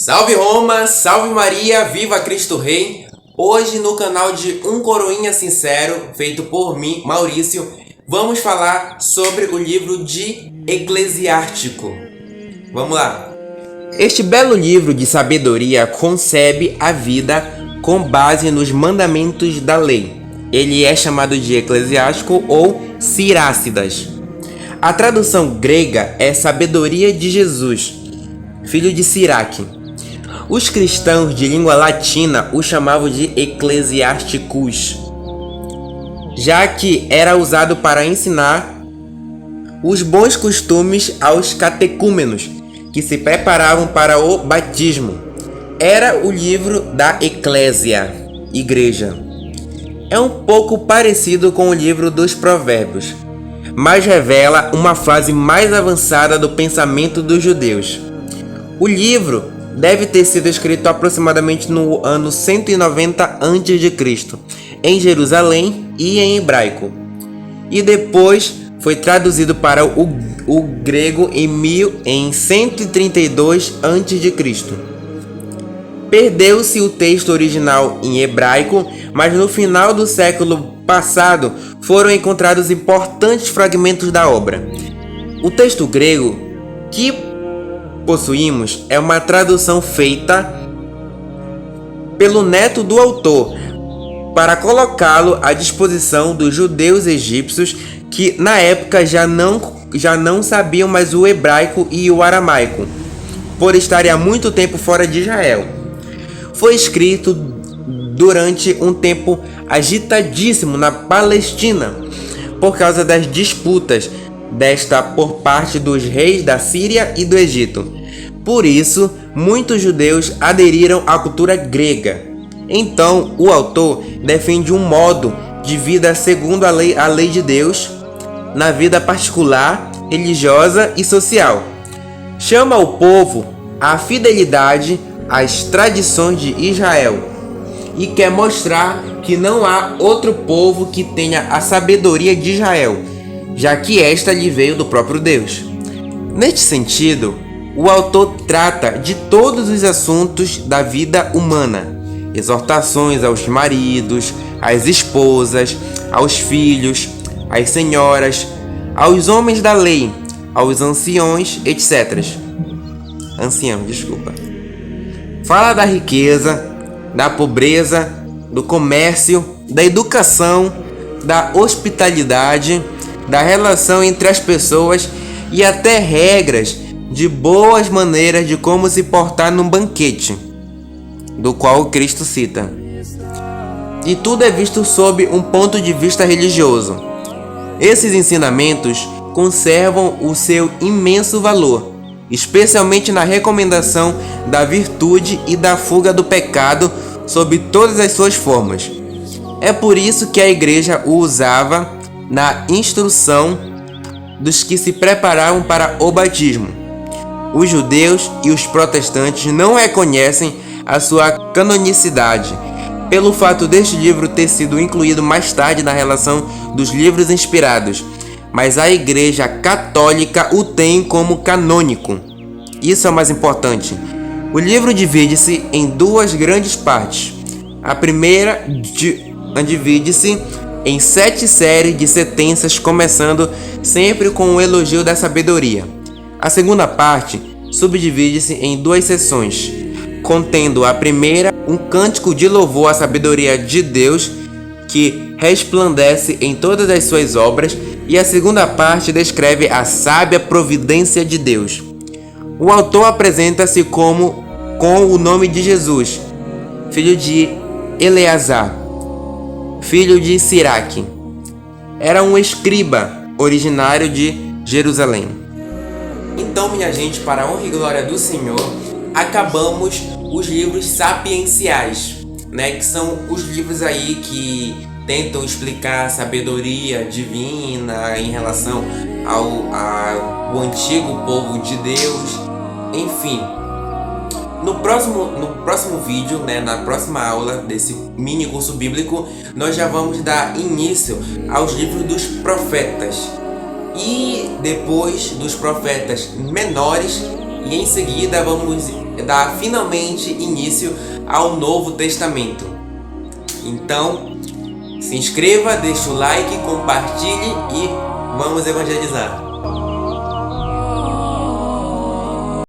Salve Roma, salve Maria, viva Cristo Rei! Hoje no canal de Um Coroinha Sincero, feito por mim, Maurício, vamos falar sobre o livro de Eclesiástico. Vamos lá! Este belo livro de sabedoria concebe a vida com base nos mandamentos da lei. Ele é chamado de Eclesiástico ou Sirácidas. A tradução grega é sabedoria de Jesus, filho de Siraque. Os cristãos de língua latina o chamavam de Ecclesiasticus, já que era usado para ensinar os bons costumes aos catecúmenos, que se preparavam para o batismo. Era o livro da Eclésia, igreja. É um pouco parecido com o livro dos Provérbios, mas revela uma fase mais avançada do pensamento dos judeus. O livro deve ter sido escrito aproximadamente no ano 190 a.C., em Jerusalém e em hebraico, e depois foi traduzido para o grego em 132 a.C. Perdeu-se o texto original em hebraico, mas no final do século passado foram encontrados importantes fragmentos da obra. O texto grego que possuímos é uma tradução feita pelo neto do autor para colocá-lo à disposição dos judeus egípcios que na época já não sabiam mais o hebraico e o aramaico, por estarem há muito tempo fora de Israel. Foi escrito durante um tempo agitadíssimo na Palestina por causa das disputas por parte dos reis da Síria e do Egito. Por isso, muitos judeus aderiram à cultura grega. Então, o autor defende um modo de vida segundo a lei de Deus, na vida particular, religiosa e social. Chama o povo à fidelidade às tradições de Israel e quer mostrar que não há outro povo que tenha a sabedoria de Israel, já que esta lhe veio do próprio Deus. Neste sentido, o autor trata de todos os assuntos da vida humana, exortações aos maridos, às esposas, aos filhos, às senhoras, aos homens da lei, aos anciãos, etc. Fala da riqueza, da pobreza, do comércio, da educação, da hospitalidade, da relação entre as pessoas e até regras de boas maneiras de como se portar num banquete, do qual Cristo cita. E tudo é visto sob um ponto de vista religioso. Esses ensinamentos conservam o seu imenso valor, especialmente na recomendação da virtude e da fuga do pecado sob todas as suas formas. É por isso que a igreja o usava na instrução dos que se preparavam para o batismo. Os judeus e os protestantes não reconhecem a sua canonicidade, pelo fato deste livro ter sido incluído mais tarde na relação dos livros inspirados, mas a Igreja Católica o tem como canônico. Isso é o mais importante. O livro divide-se em duas grandes partes. A primeira divide-se em 7 séries de sentenças, começando sempre com o elogio da sabedoria. A segunda parte subdivide-se em 2 seções, contendo a primeira um cântico de louvor à sabedoria de Deus que resplandece em todas as suas obras, e a segunda parte descreve a sábia providência de Deus. O autor apresenta-se com o nome de Jesus, filho de Eleazar, filho de Siraque. Era um escriba originário de Jerusalém. Então, minha gente, para a honra e glória do Senhor, acabamos os livros sapienciais, né? Que são os livros aí que tentam explicar a sabedoria divina em relação ao antigo povo de Deus. Enfim, no próximo vídeo, né, na próxima aula desse mini curso bíblico, nós já vamos dar início aos livros dos profetas. E depois dos profetas menores, e em seguida vamos dar finalmente início ao Novo Testamento. Então, se inscreva, deixe o like, compartilhe e vamos evangelizar.